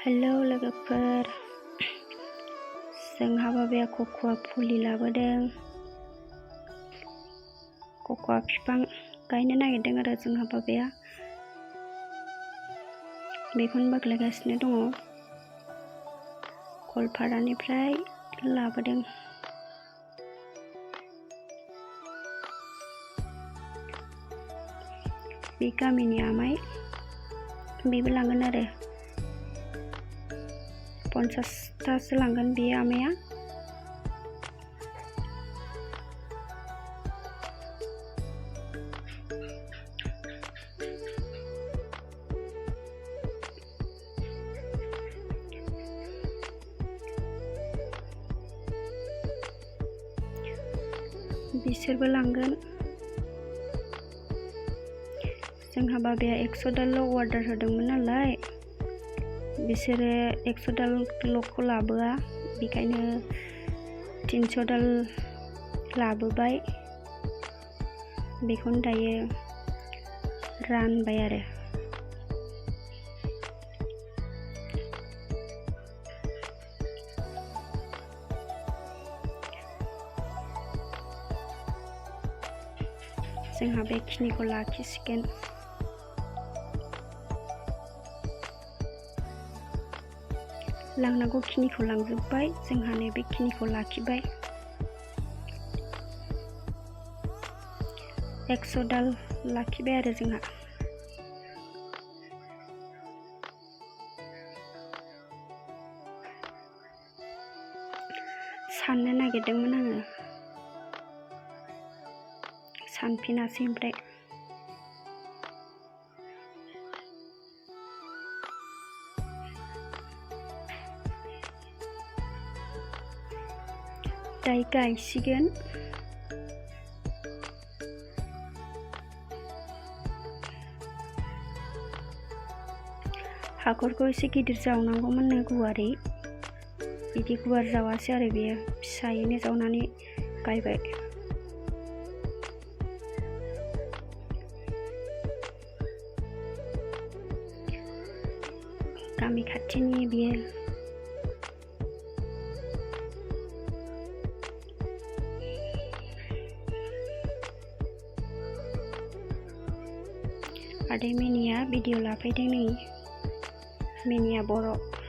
Hello लोगोफोर, जोंहा बाबाया कक'आ फुलि लाबोदों। कक'आ बिफां गायनो नागिरदों आरो जोंहा बाबाया बेखौनो बोख्लायगासिनो दङ। गवालपारानिफ्राय लाबोदों। बे गामिनि आमाइ, बेबो लांगोन आरो 50थासो लांगोन बे आमाइया। बिसोरबो लांगोन। जोंहा बाबाया 100 दाल अर्डार होदोंमोन नालाय, बिसोरो 100 दालल'खौ लाबोआ, बेखायनो 300 दाल लाबोबाय। बेखौनो दायो रानबाय आरो। जोंहा बेखिनिखौ लाखिसिगोन। लांनांगौ खिनिखौ लांजोब्बाय, जोंहा बेखिनिखौ लाखिबाय। 100 दाल लाखिबाय आरो जोंहा। साननो नागिरदोंमोन आङो, सानफिनासै ओमफ्राय। दायो गायसिगोन। हाखरखौ एसे गिदिर जावनांगौमोननो, गुवारै। बिदि गुवार जावासै आरो बेयो, फिसायैनो जावनानै गायबाय। गामि खाथिनि बियो। आदै मिनिया भिडिअ लाफैदों नै, मिनिया बर'।